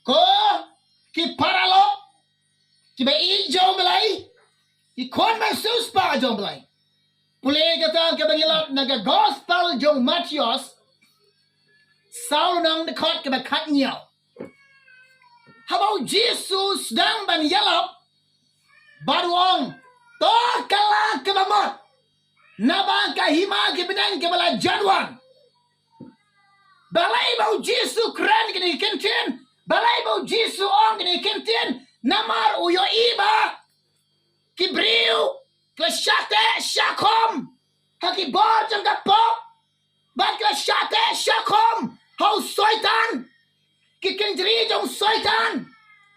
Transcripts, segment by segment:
Ko ki paralo ki ba I jom belai ki kon ba sus pa jom belai. Pulih kata ke bangilat naga gospel jong Matius Saul nang dekat ke bakat nyau. Habau Jesus sedang ban yalap baruang toh kalah ke bamot. Nabang kahima ke benang ke bala jadwan. Balai bau Jesus keren ke ni kentin. Balai bau Jesus ong ke ni kentin. Namar uyo iba. Kibriu. Klashate shakom. Haki bor jang kapok. Bak klashate shakom. Hau soitan. Kikendri jong soitan.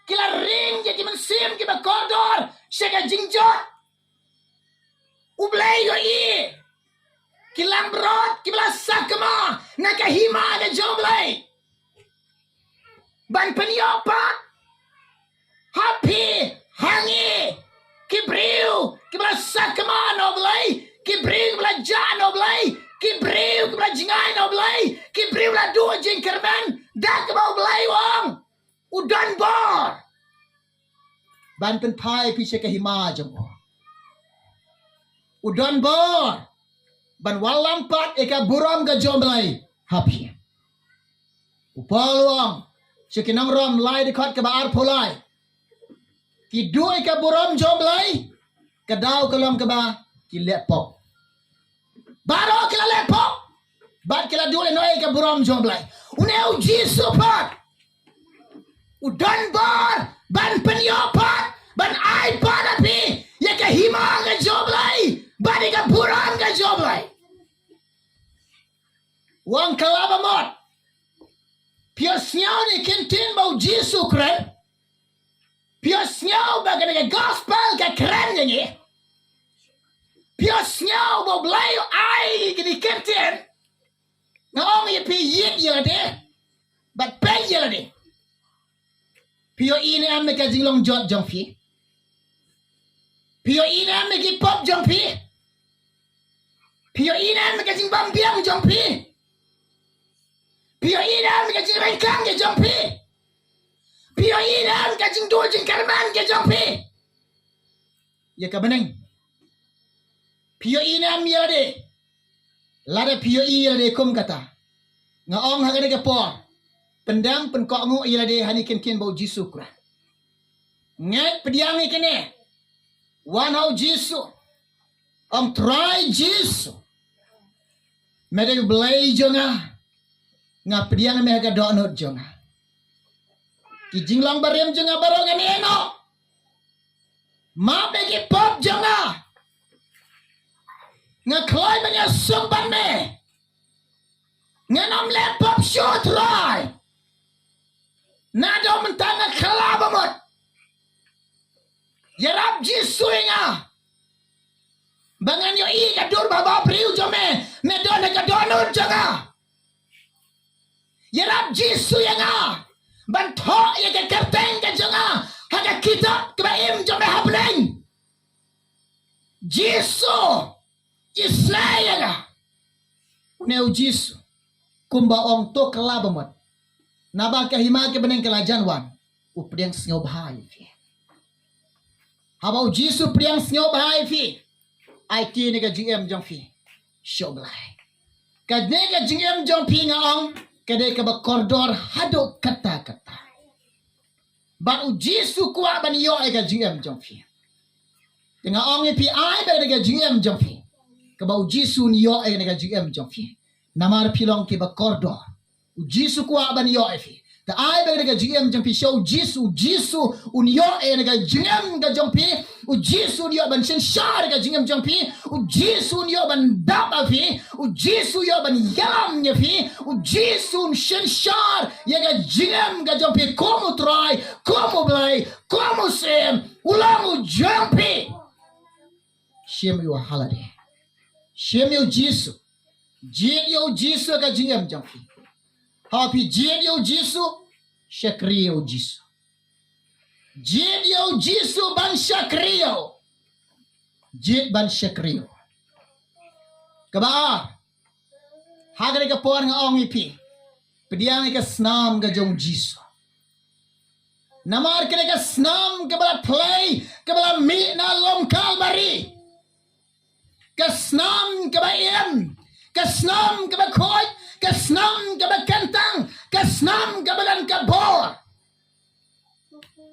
Kila ring jadi mensim kiba koridor. Syaka jingjot. Ublay yo I. Kilang brot kibla sakama. Nakahima ada joblay. Ban penyopa. Happy. Hangi. Kibriu. Kibla sakama noblay. Kibriu kibla jan noblay. Kibriu kibla jingai noblay. Kibriu kibla dua jingkerman. Dak kibla oblay wong. Udan bor. Ban penpai pisah kahima jombo. Udan bor. Ban walampat eka buram ga jomblay. Happy. Upaluang. Sekinang rom lai dekat ke baar polai. Kidua eka buram jomblay. Kadau kelom ke ba. Ki lepok. Baro kila lepok. Bat kila dua no eka buram jomblay. Uneu jisu pat. Udan bor. Ban penyopat. Ban ai padapi. Ya ke hima ga jomblay. Badi ka buram ka joblay. Wang kalaba mot. Pios nyaw ni kintin bau Jisu keren. Pios nyaw baga naga gospel ka keren ni. Pios nyaw bau blayo ai gini kintin. Ngaong ye pi yit yelade. Bat pen yelade. Pio ini ame ka jinglong jot jongfi. Pio ini ame ki pop jongfi. Pio ina magajing bambiang jompi. Pio ina magajing rengkang ke jompi. Pio ina magajing dojing karman ke jompi. Ya ka beneng. Pio ina miade. Lada pio iya de kum kata. Ngaong hagade ke por. Pendam penkok ngu iya de hani ken bau Jisu kura. Ngat pediang ikene. Wan hau Jisu. Try Jisu. Mereka belai jonga. Ngap dia mereka donut jonga. Kijing lang barem jonga barongan eno. Ma bagi pop jonga. Ngaklay banyak sumban me. Nganom le pop short rai. Nado mentanga kalabamot. Yarab Jisu inga. Bangan yo I kadur baba priu jome. Medon kadonur janga. Yarab Jisu yanga. Bantok ya ke kerteng ke janga. Haga kitab kebaim jome habneng. Jisu. Isna yanga. Uneu Jisu. Kumba ong to kalabamot. Nabang kahima ke beneng kelajanwan. Upriang sngau bahai fi. Habau Jisu priang sngau bahai fi. IT nega GM jong fi. Shoblay. Kad nega GM jong fi ngaong. Kadai ka bakordor hado kata-kata. Bau Jisu kuat ban yo ega GM jong fi. Tengah ong pi ai ba nega GM jong fi. Ka bau Jisu ni yo ega nega GM jong fi. Namar pilong ke bakordor. Jisu kuat ban yo fi. Ta ai ba nega GM jong fi show Jisu unyo ega nega GM ga jong fi. Jisu yo ban sen shar ga GM jong fi. Jisu yo ban daba fi. Jisu yo ban yalam nya fi. Jisu sen shar ya ga GM ga jong fi. Como try, como play, como sem. Ulang jong fi. Shem yo halade. Shem yo Jisu. Jin yo Jisu ga GM jong fi. Happy jin yo Jisu. Shakri yo Jisu. Jid yo Jisu ban Shakriyo. Jid ban Shakriyo. Kaba hagre ka por nga ong ipi. Pediang ka snam ga jong Jisu. Namar kene ka snam ke bala play ke bala mi na lom kalbari. Ke snam ke ba em, ke snam ke ba khoi, ke snam ke ba kentang, ke snam ke ba gan ka bor.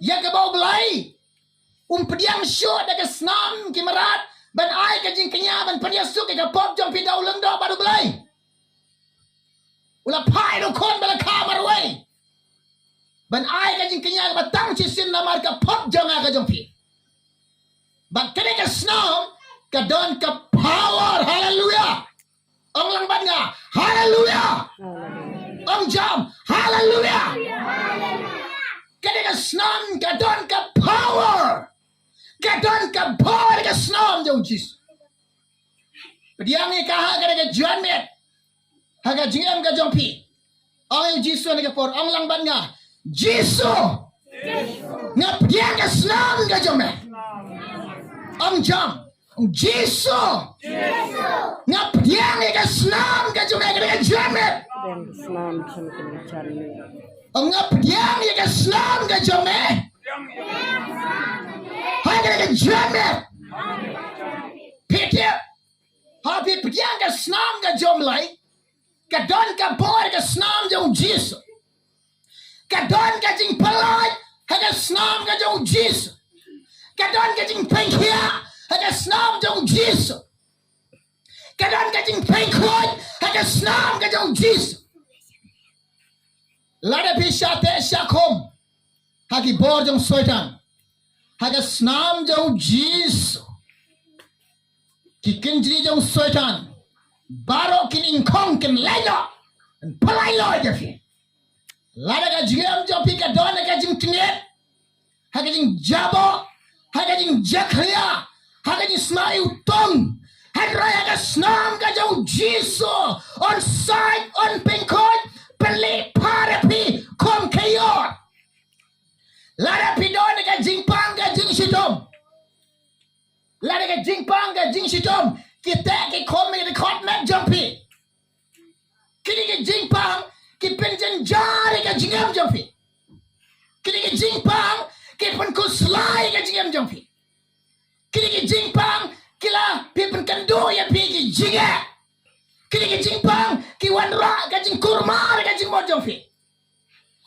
Ya ke bau belai. Pediang syuk da ke snam ke merat ban ai ke jing kenya ban pedia suk ke pop jong pi dau leng do baru belai. Ula pai do kon bala kamar wei. Ban ai ka jing kenya ba tang chi sin na mar ka pop jong ka jong pi. Ban kene ka snow ka don ka power, hallelujah. Ong lang ban nga, hallelujah. Ong jam, hallelujah. Kene ka snow ka don ka power. Ka don ka power ka snow jong Jesus. Pediang ni ka ha ka juan met. Ha ka jingam ka jong pi. Ong Jesus ni ka por ong lang ban nga. Jesus. Ngap dia ke senang ke jome. Jam. Jesus. Ngap dia ke senang ke jome ke jome. Ngap dia ke senang ke jome. Hai ke jome. Peter. Happy dia ke senang ke jome lai. Ke don ke boy ke senang jong Jesus. Kadon ka jing palai haga snam ka jong Jesus. Kadon ka jing penkia haga snam jong Jesus. Kadon ka jing penkhoi haga snam ka jong Jesus. Lada pisha te shakom hagi bor jong soitan haga snam jong Jesus. Kikinjri jong soitan baro kin inkong kin lelo palai lo jafi. Lada ka jingam jopi ka dona ka jing tinget. Haka jing jabo. Haka jing jakria. Haka jing snai utong. Hadraya ka snam ka jauh jiso. On side, on pengkot. Perli parapi. Kom kayor. Lada pi dona ka jing pang ka jing sitom. Lada ka jing pang ka jing sitom. Kita ke kom me de kot mat jopi. Kini ka jing pang. Ki penjen jari ka jingam jampi. Kini ki jingpang ki pen kuslai ka jingam jampi. Kini ki jingpang kila pi pen kando ya pi ki jinga. Kini ki jingpang ki wanra ka jing kurma ka jing mo jampi.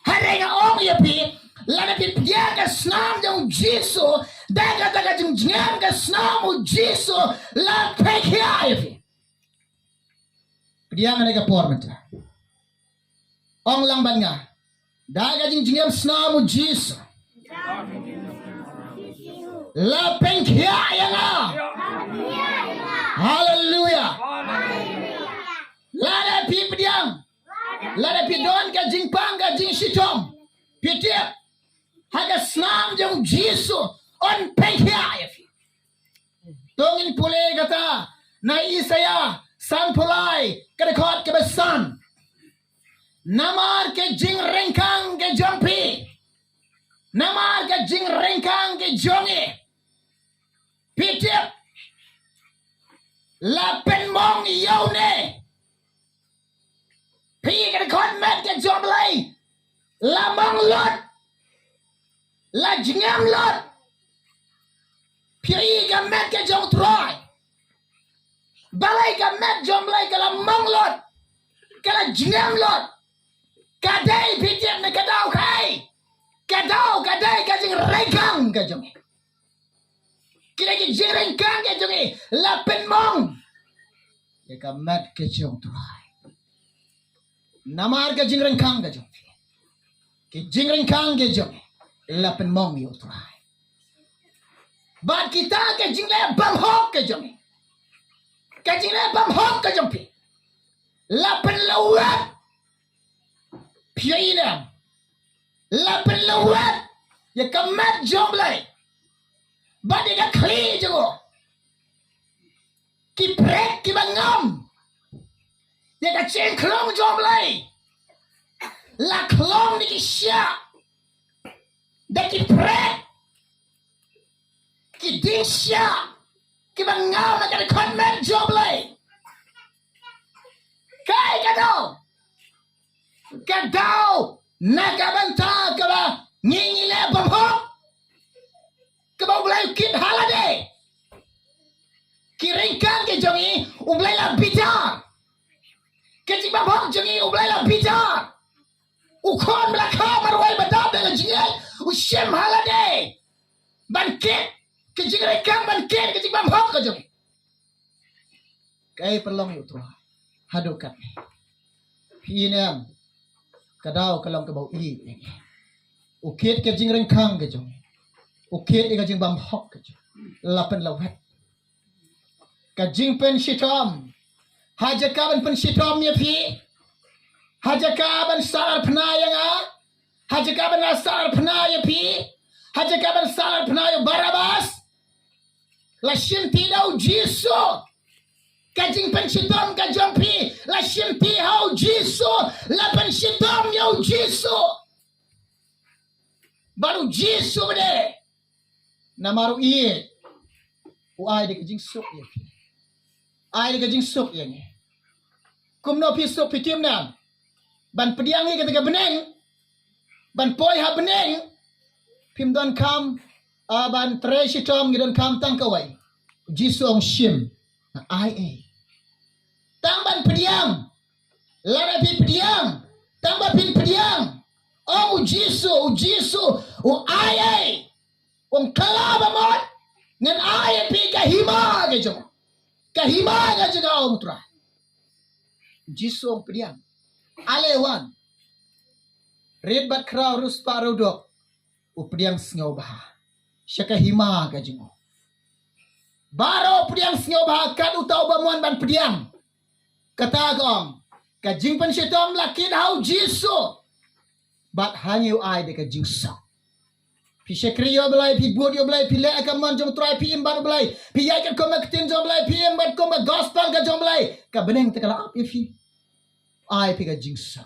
Hare ka ong ya pi lana pi dia ka snam jong jiso daga daga jing jingam ka snam u jiso la pekia ya pi. Dia ngane ka pormenta. Ong lang ban nga. Daga jing jingam snamu Jesus. La penkia ya nga. Hallelujah. Lada pi pediang. Lada pi don ka jing pang ka jing sitom. Pitiap. Haga snam jong Jesus. On penkia ya fi. Tongin pule kata. Na Isaya. San pulai. Kadekot kebesan. Namar ke jing rengkang ke jampi. Namar ke jing rengkang ke jongi. Pitip. La pen mong yaune. Pi ke kon met ke jomlai. La mong lot. La jingam lot. Pi ke met ke jong troy. Balai ke met jomlai ke la mong lot. Ke la jingam lot. Kadai pitip ne kadau kai. Kadai ka jing rengkang ka jongi. Kira ki jing rengkang ka jongi. La pen mong. Ye ka mat ke jong tuai. Namar ka jing rengkang ka jongi. Ki jing rengkang ka jongi. La pen mong yo tuai. Bat kita ka jing le bam hok ka jongi. Ka jing le bam hok ka jongi. La pen lawat. Piainam. La pelawat. Ya kamat jomlai. Badi ka kli jogo. Ki prek ki bangam. Ya ka chen klong jomlai. La klong ni ki sya. Da ki prek. Ki di sya. Ki bangam na ka konmet jomlai. Kai ka do. Kadau nakabanta kaba ngile bamhok kebau belai kit halade kiringkan ke jongi ublai la bijar kecik bamhok jongi ublai la bijar ukon belakang marwai badab dengan jingai ushem halade bangkit kecik ringkan bangkit kecik bamhok ke jongi kai perlong yu tro hadukat pinem kadau kalong ke bau i ukit ke jing rengkang ke jong ukit ke jing bam hok ke jong lapan lawat ke jing pen shitom hajakaban pen shitom ya pi hajakaban salar penayang hajakaban salar penaya pi hajakaban salar penaya barabas la shinti dau jisu kajing penshitom kajong pi la shimpi hau jisu la penshitom yau jisu baru jisu bade namaru iye u ai de kajing sok ya pi ai de kajing sok ya ni kumno pi sok pitim na ban pediang ni ketika beneng ban poi ha beneng pim don kam ban treshitom ngidon kam tangkawai jisu ong shim na ai tamban pediang lara pi pediang tamba pin pediang ujisu ai kalaba mod ngan ai pi kahima ga jaga mutra jisu pediang alewan red bat kraw rus parudok pediang sngau bah syaka hima ga jengo baro pediang sngau bah kad utau bamuan ban pediang kata gong kajing penshitom lakin hau jisu bat hanyu ai de kajing sa pi sekriyo belai pi budio belai pi le akaman jong try pi imban belai pi yai ka koma ketin jong belai pi imban koma gospel ka jong belai ka beneng tekala ap pi ai pi kajing sa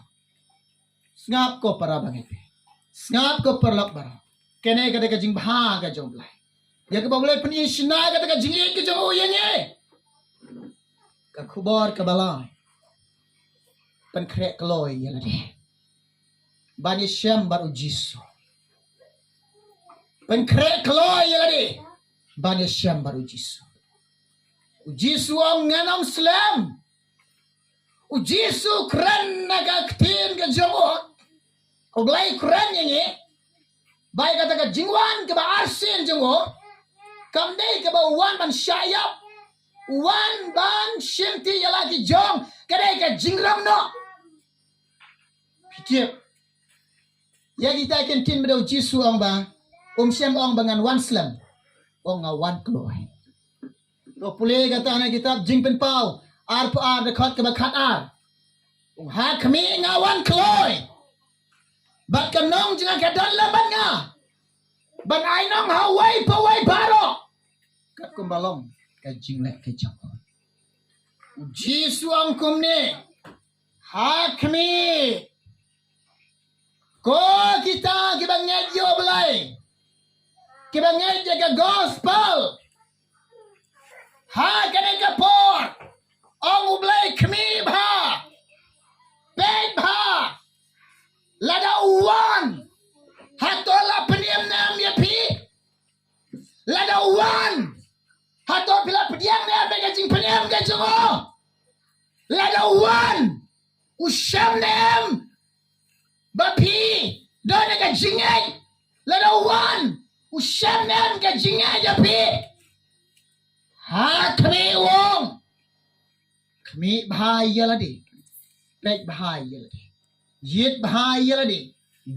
ngap ko para bangi pi ngap ko perlap bara kene ka de kajing bha ka jong belai ya ka boleh peni sina ka de kajing ke jong oyenge ka khubor ka balai pen krek loy ya lade bani syam baru jisu pen krek loy ya lade bani syam baru jisu ang nganam slam jisu kran naga ktin ka jomo oblai kran yengi bai kata ka jingwan ka ba arsin jomo kamdei ka ba wan ban syayap wan ban shinti yalaki jong kadai ka jingram no pikir ya kita kentin bedau jisu ang ba syam ang bangan wan slam ong wan kloy to pule kata na kitab jingpen pau ar pa ar dekat ke bakat ar ha kami ngawan kloy bat kanong jangan kadan laban nga ban ai nong hawai pawai baro kat kumbalong ka jinglek ke jong jisu ang kumne ha kami ko kita kibangay yo belai kibangay jaga gospel ha kene kapor ong ublay kami bha peg bha lada uwan hatola peniem nam ya pi lada uwan hato pila pediang nam be gajing peniem gajongo lada uwan usyam nam bapi dona ka jingai ladawan usyam nan ka jingai japi ha kami wong kami bahaya ladi pek bahaya ladi yit bahaya ladi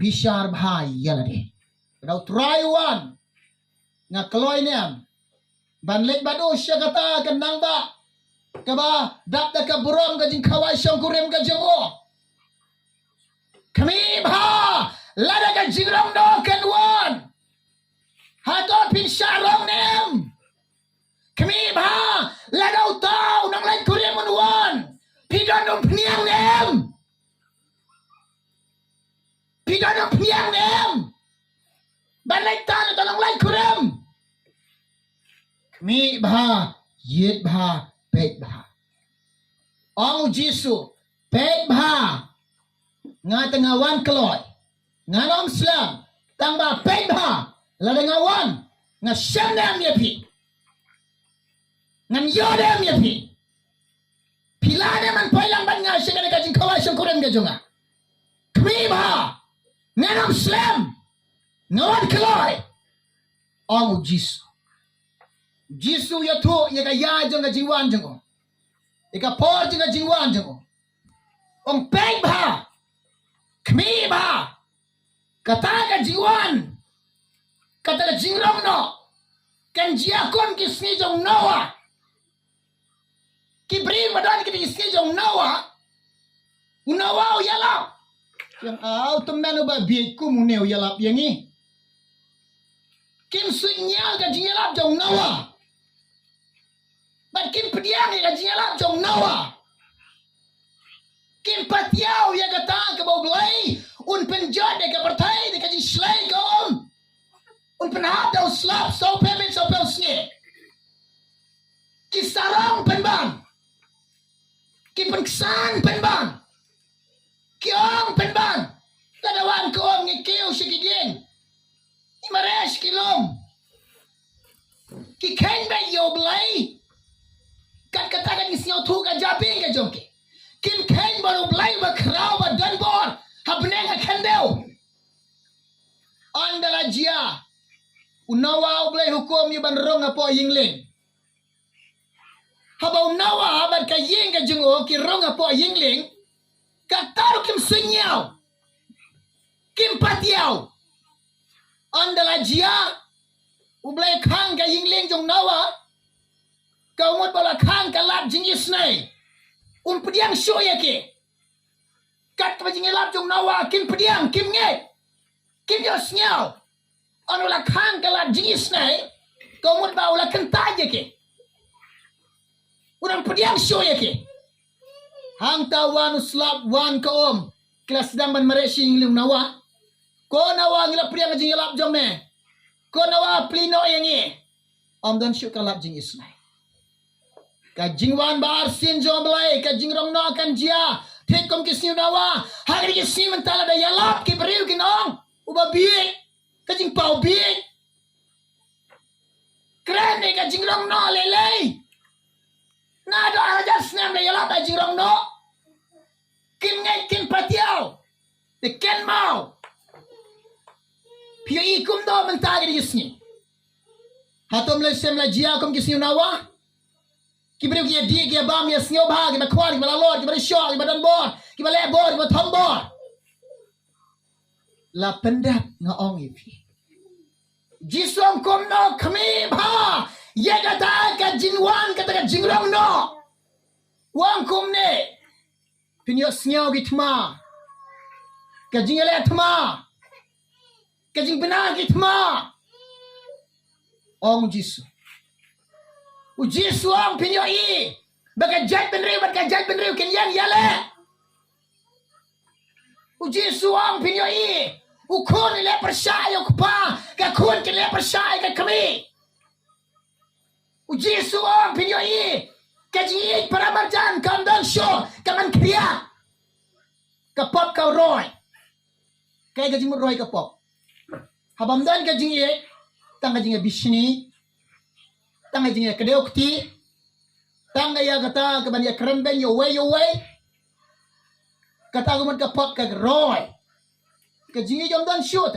bishar bahaya ladi dau try one nga kloy niam ban lek badu sya kata kenang ba kaba dap da ka burom ka jing khawai syong kurem ka jongo kami bha lada ka jingrong do kan wan hato pin syarong nem kami bha lada utau nang lain kurem mun wan pidon dong pniang nem balai tan tolong lain kurem kami bha yit bha pek bha ong jisu pek bha nga tengah wan kloy nga nom slam Tangba peba ladangawan nga shandam yapi. Ngan yodam yapi. Pilada man pailang ban nga siya nga kajing kaway siyang kurang gajonga. Kmiba nganam slam ngawan kaloy. Ang Jisu. Jisu yato yaga yajong nga jingwan jongo. Ika por nga jingwan jongo. Ong peba kmiba kataga jingwan kataga jingrong no kan jiakon kisni jong Noah kibri madan kisni jong Noah unawa yalap yang teman ba biku muneu yalap yangi kim sunyal ga jingalap jong Noah bat kim pediang ga jingalap jong Noah kim patiau ya gata ke bau belai un penjat de ke partai de ke slay kom un penhap dau slap so payment so pel snge ki sarang penban ki penksan penban ki ong penban ladawan ko om ngikiu sikidien imaresh kilom ki ken ba yo belai kat katakan isnyo thu ka japing ka jongke kim ken baru belai ba krau ba danbor habneng khendeu andala jia unawa belai hukum yu ban rong apo yingling haba unawa haban ka ying ka jengo ki rong apo yingling ka taru kim sunyao kim patiao andala jia ublai khang ka yingling jong nawa ka umut bala khang ka lap jingis nai pediang show yake kat pa jingelap jong nawa kim pediang kim nge kim yo snyao anu la khang ka lap jingis nai ka umut ba ula kentaj yake urang pediang show yake hang tawan slap wan ka om kelas damban mareshi ngilum nawa ko nawa ngilap pediang jingelap jong ne ko nawa plino yangi om dan show ka lap jingis nai Kajingwan bar sin jom belai kajingrong no kan jia tekom kisniu nawa hari kisni mentala da yalap ki beriu kinong uba bi kajing pau bi keren ni kajingrong no lele na do aja snam da yalap kajingrong no kin ngai kin patiao de ken mau pio ikum do mentala di kisni hatom le sem la jia kom kisniu nawa Kibri kia di kia bam ya snyo bha kia kwal kia lalor kia shok kia dan bor kia le bor kia thom bor la pendap nga ong ipi jisong kom no khmi bha ye kata ka jingwan kata ka jingrong no wang kum ne pinyo snyo ki thma ka jingale thma ka jingbina ki thma ong jisu uji suang pinyo i baka jat benriu ken yang yale uji suang pinyo i ukun le persaya kupa ka kun ke le persaya ka kami uji suang pinyo i ka ji para marjan kam dan show kaman kriya ka pop ka roy kay ka jimut roy ka pop habam dan ka ji tang ka ji bishni tanga jinga kadeokti tanga ya kata ke bania kremben yo way kata gumat ka pot ka roy ka jinga jom dan shoot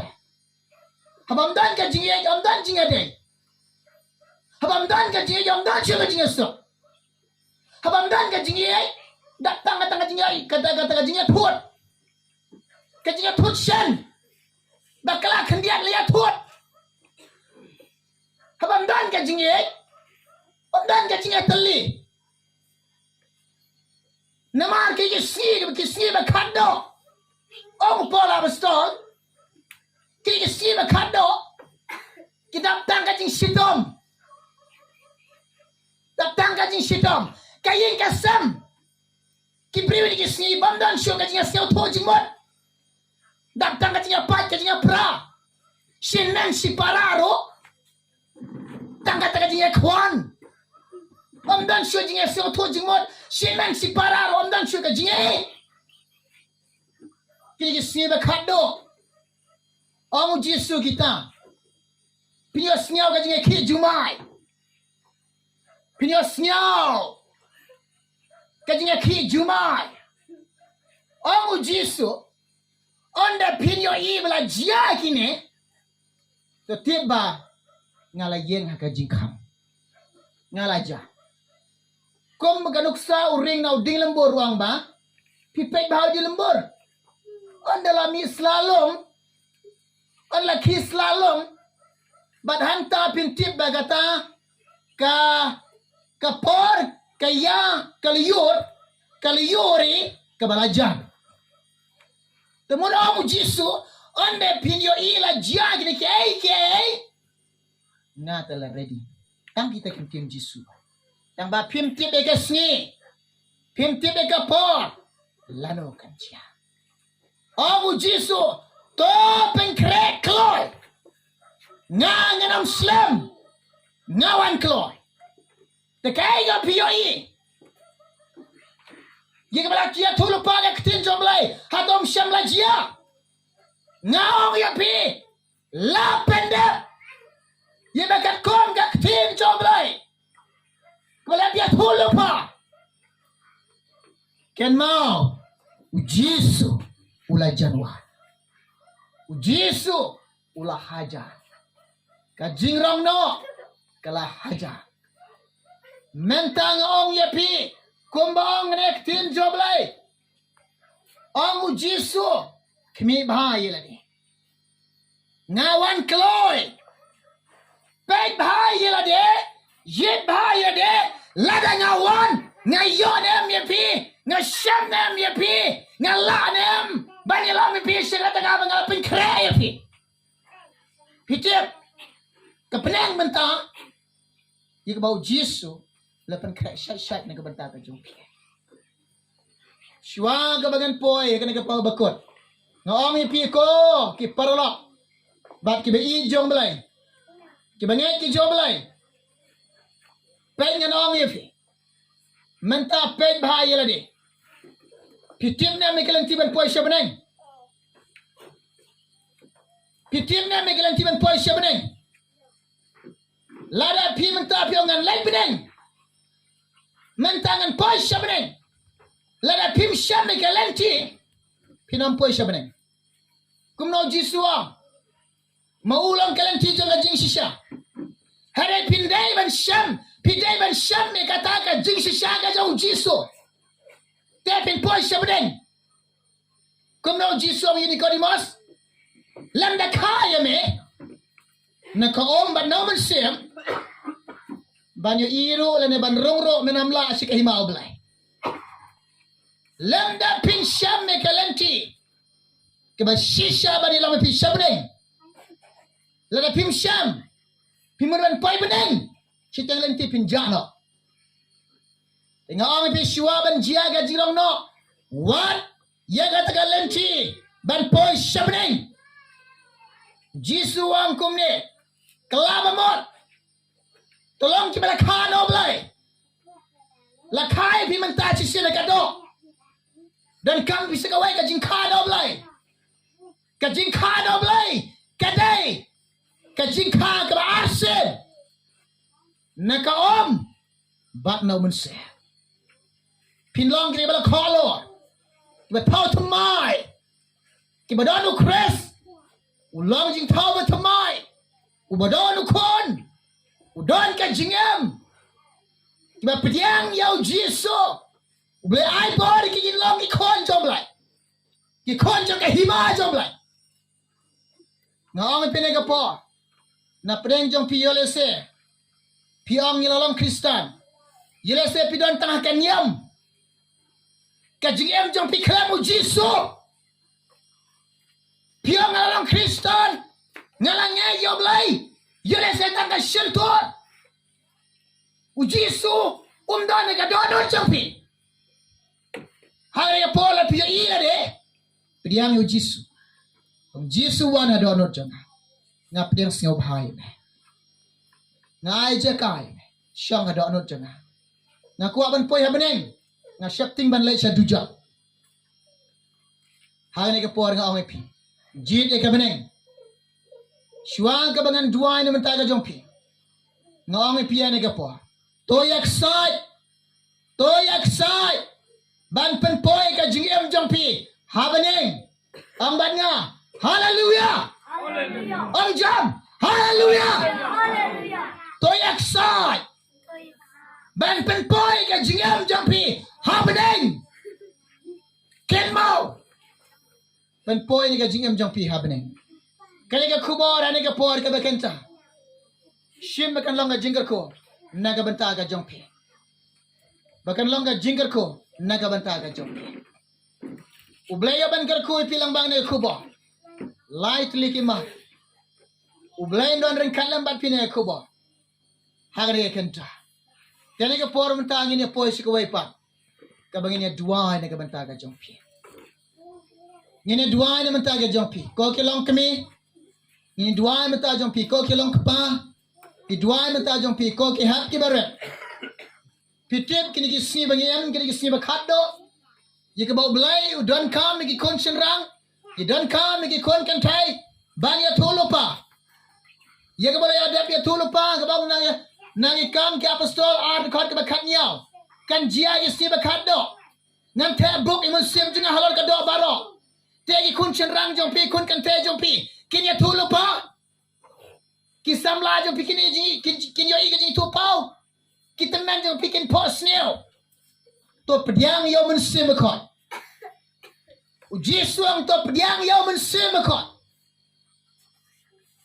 habam dan ka jinga jom dan jinga de habam dan ka jinga jom dan shoot ka jinga so habam dan ka jinga dak tanga jinga kata ka jinga thut ka jinga thut shan bakala khandian liya thut habam dan ka jinga dan kacingnya teli namar kisni bakado ong pola bestol kisni bakado kita tang kacing sitom datang kacing sitom kayin kasam kibriwi kisni bandan syo kacingnya sel tojimot datang kacingnya pat kacingnya pra sinan si pararo tangga kacingnya kwan Om dan syo jinge syo to jingmot sinan si para om dan syo ka jinge kini si ba khado Ong Jisu kita. Pinyos ngau ka jinge ki jumai. Pinyos ngau ka jinge ki jumai. Ong Jisu onda pinyo ibla jia kini. To tiba ngala yen ha ka jingkam. Ngala ja. Kom maganuksa uring na uding lembur ruang ba? Pipek bahau di lembur. Onda lami slalom. On laki slalom. Bat hanta pintip bagata ka por kaya kaliyuri kabalajan. Temun amu Jisu onde pinyo ila jag ni kay nga tala ready. Tang kita kim Jisu. Tang ba pintip eka sngi. Pintip eka por lano kancha. Amu Jisu to pengkrek kloy. Nga nganam slam. Ngawan kloy. Tekay ga piyoi. Yang malakia tulu paga ketin jomlay. Hatom syam lajia. Ngaong ya pi. La pendek. Yang bakat kom ga ketin jomlay. Malakia tulu pa. Ken mau. Ujisu ula janwan. Ujisu ula hajar. Kajing rong no kalah hajar. Mentang ong yapi kumbang nektin joblay. Ong Jisu kami bahaya lagi. Ngawan kloy. Pek bahaya lagi. Yit bahaya de. Lada ngawan. Ngayon em yapi. Ngasyam em yapi. Ngalan em. Banyalam yapi. Sila tengah mengalapin kre yapi. Hitip. Kepenang mentah. Jika bau Jisu. Lepan krek syat-syat na kabanta ka jumpi. Syua ka bagan poy. Ka nagapal bakot. Ngaong ipi ko. Ki parolok. Bat ki ba ijong balay. Ki ba ngay ki jong balay. Pet nga naong ipi. Mentah pet bahaya ladi. Pitim na may kalantiban poy siya baneng. Pitim na may kalantiban poy siya baneng. Lada pi mentah pi ongan lain beneng. Mentangan poy siya beneng. Lada pim siya may kalenti. Pinam poy siya beneng. Kumno Jisua. Maulang kalenti jang jing sisya. Hare pinday ban syam. Pinday ban syam may kataka jing sisya ka jang Jisu. Tepin poy siya beneng. Kumno Jisua may Nicodemus. Landa kaya me. Nakaom ba naman siyam. Banyo iro lane ban rongro menamla si kahimao belai. Landa pin syam me kalenti. Keba shisha bani lama pin syam beneng. Lada pin syam. Pimuran pai beneng. Sitang lenti pin jano. Tengah ame pin syua ban jiaga jirong no. What? Yaga taga lenti. Ban poi syam beneng. Jisu angkum ni. Kelama mot. Tolong kita lakano belai. Lakai pi mentaci sila kado. Dan kami bisa kawai kajing kado belai. Kajing kado belai. Kadai. Kajing kado keba arsen. Naka om. Bat na umense. Pinlong kini bala kolor. Kiba tau temai. Kiba donu kres. Ulang jing tau bertemai. Ubadon ukon. Udon ka jingam. Kiba pediang yau Jisu. Uble ai bor ki jinlong ikon joblay. Ki kon jong ka hima joblay. Ngaong pinega po. Na preng jong piyolese. Piong yilalong Kristan. Yelese pidon tengah kanyam. Ka jingam jong piklamu Jisu. Piong yilalong Kristan. Ngalangnya yoblay. Yule setan ka sheltor. Ujisu umdane ka dono champi. Hari pola pia iya de. Pediang ujisu. Jisu wana dono jana. Nga pediang singaw bahay me. Nga ay jakay me. Siya nga dono jana. Nga kuwa ban poy habeneng. Nga syapting ban lay siya dujak. Hari ka por nga ongay pi. Jid e ka beneng. Syuang ka bangan dua ni mentaga jompi. Ngong pian ni gapo. Toyak sai. Ban penpoi ka jingem jompi. Habaneng. Ang banya. Hallelujah. Ang jam. Hallelujah. Toyak sai. Ban penpoi ka jingem jompi. Habaneng. Ken mau. Penpoi ni ka jingem jompi habaneng. Kali ka kubor ani ka por ka bekenta. Shim bakan longa jingger ko. Naga bentaga jompi. Bakan longa jingger ko. Naga bentaga jompi. Ublaya ban garku ipilang bang ni kubo. Light likima. Ublay don ring kalam bat pina kubo. Hagre kenta. Kani ka por mentangin ni poy si kuway pa. Kabangin niya dua na kabentaga jompi. Ngine dua na mentaga jompi. Ko kilong kami. Ngine dua na mentaga jompi. Ko kilong kapa. Pi dua na mentaga jompi. Ko ki hap ki baret. Pitip kini ki sni bangian kini ki sni bakado. Jika bau belai, udan kam lagi kon senrang, udan kam lagi kon kantai, banyak tolo pa. Jika boleh ada dia tolo pa, kabau nangi kam ke apostol art kon ke bakat niau, kan jia isi bakat do, ngan te buk imun sim jenga halal kado baro, tegi kon senrang jompi kon kantai jompi, kini tolo pa, kisamla jompi kini yo iga jing tu pau, kita man jompi kini pos niau. To pediang yo mensimekot. Uji suang to pediang yo mensimekot.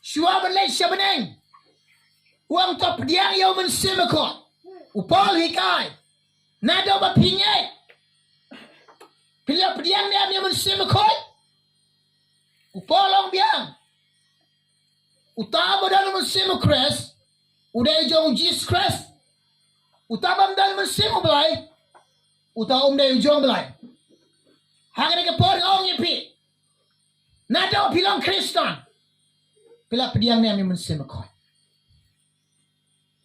Shua benlai syabeneng. Uang to pediang yo mensimekot. Upol hikai. Nado bapingai. Pilih pediang ni amnya mensimekot. Upolong biang. Utama dalam mensimekres. Udah jong Jesus Christ. Utama dalam mensimekot. Uta dai ujong belai. Hagare ke por ong ipi. Nado pilong Kristen. Pila pediang ni ami mensemakoi.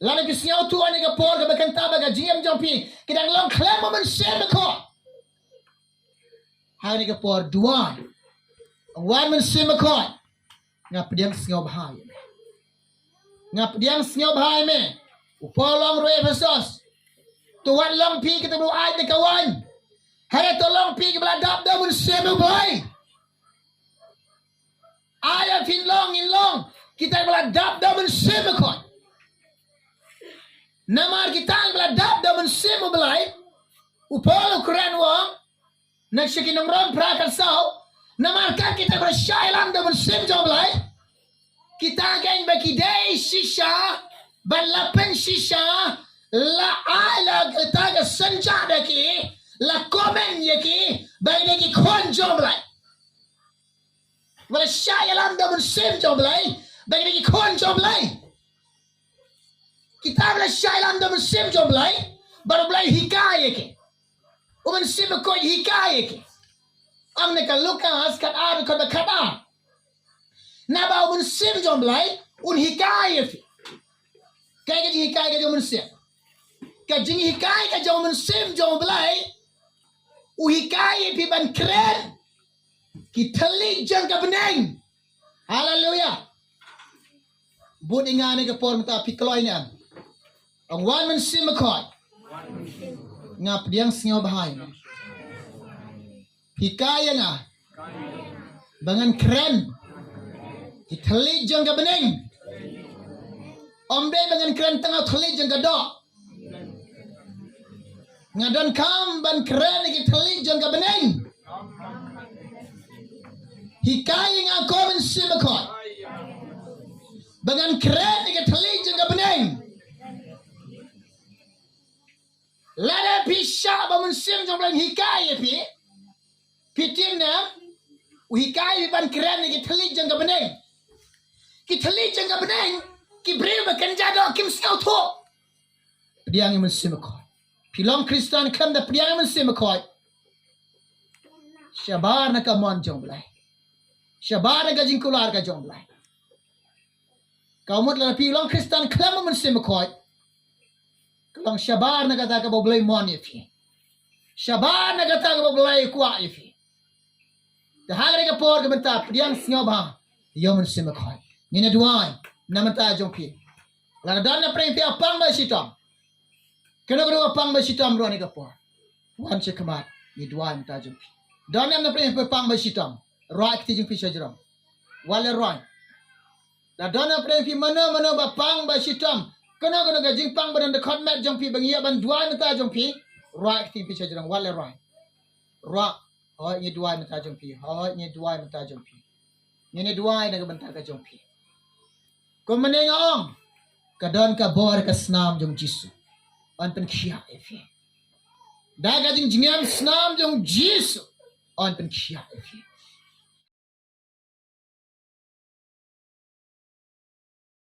Lalu ke siau tu ane ke por ke bekanta baga jiem jompi. Kedang long klemo mensemakoi. Hagare ke por dua. Wan mensemakoi. Ngap pediang siau bahai. Ngap pediang siau bahai me. Upolong roe versos. Tuan long pi kita berdoa de kawan. Hari tolong pi ke beladap dah mun semu boy. Ayah fin long in long kita beladap dah mun semu kon. Namar kita beladap dah mun semu belai. Upolo keren wong. Nak sekinong rom prakar sau. Namar kan kita bersailam dah mun semu jom belai. Kita geng bagi day shisha. Balapan shisha. La ala taga senjata ki la komen yaki bagai ki kon jomlai wala syaya lam da mun sim jomlai bagai ki kon jomlai kita wala syaya lam da mun sim jomlai baru blai hikaya ki uman sim ko hikaya ki ang ne Lukas kat ar ko bakada na ba mun sim jomlai un hikaya fi kaya ki hikaya ka mun sim kajing hikai ka jauh mensim jauh belai uhikai pi ban keren kita li jang ka beneng haleluya bud ingane ka por mata pi kloy ni ang wan mensim makoi ngap diang singaw bahai hikai nga bangan keren kita li jang ka beneng ombe bangan keren tengah thli jang ka do ngadon kam ban keren iki teli jang ka beneng hikai nga komen simakot bangan keren iki teli jang ka beneng lada pisha ba mun sim jang blang hikai pi piting na hikai ban keren iki teli jang ka beneng ki teli jang ka beneng ki breu ba kan jado kim skau tho diang mun simakot Pilong Kristen kam da priang men simakoi. Shabar na ka mon jomblai. Shabar na ka jingkular ka jomblai. Kaumut la pilong Kristen kam men simakoi. Kalong shabar na ka ta ka boblai mon ifi. Shabar na ka ta ka boblai kwa ifi. Da hagre ka por ka benta priang singoba. Yo men simakoi. Ni na duai na mata jong pi. La dan na preng pi apang ba sitam. Kena kedua apang ba sitam ro ni kapo. Wan che kamat ni duai mata jong pi. Dan na preng pi apang ba sitam. Right ti jong pi sajram. Wala right. La dan na preng pi mana ba pang ba sitam. Kena ga jing pang ba dan de khotmat jong pi bangia ban duai mata jong pi. Right ti pi sajram wala right. Ra hoi ni duai mata jong pi. Hoi ni duai mata jong pi. Ni duai na bentar ka jong pi. Kung menengong kadon ka bor ka snam jong Jisu. On pen kia efi. Daga jing jingam snam jong Jisu. On pen kia efi.